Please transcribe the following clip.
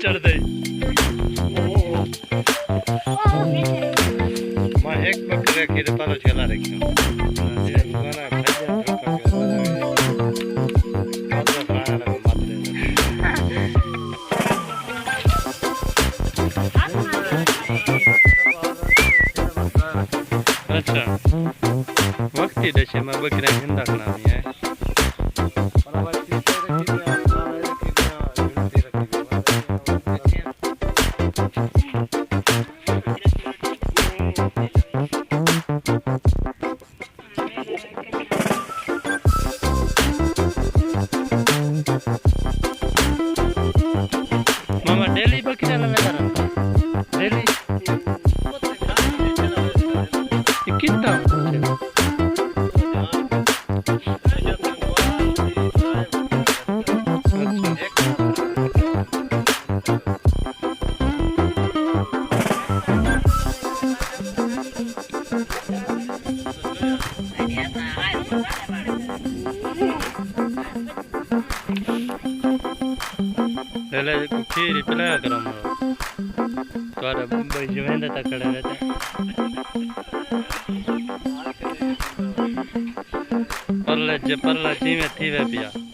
चढ़ दे मैं एक बकरे की पालो चला रखी हूं अच्छा वक्त ही दशे में बकरे हिंदा करना है मामा डेली बकरी लगा डेली कितना ले खीर पिलाया करो तुम्हारा भाई जवेंदा तक खड़ा रहता परला जी में थी वे पिया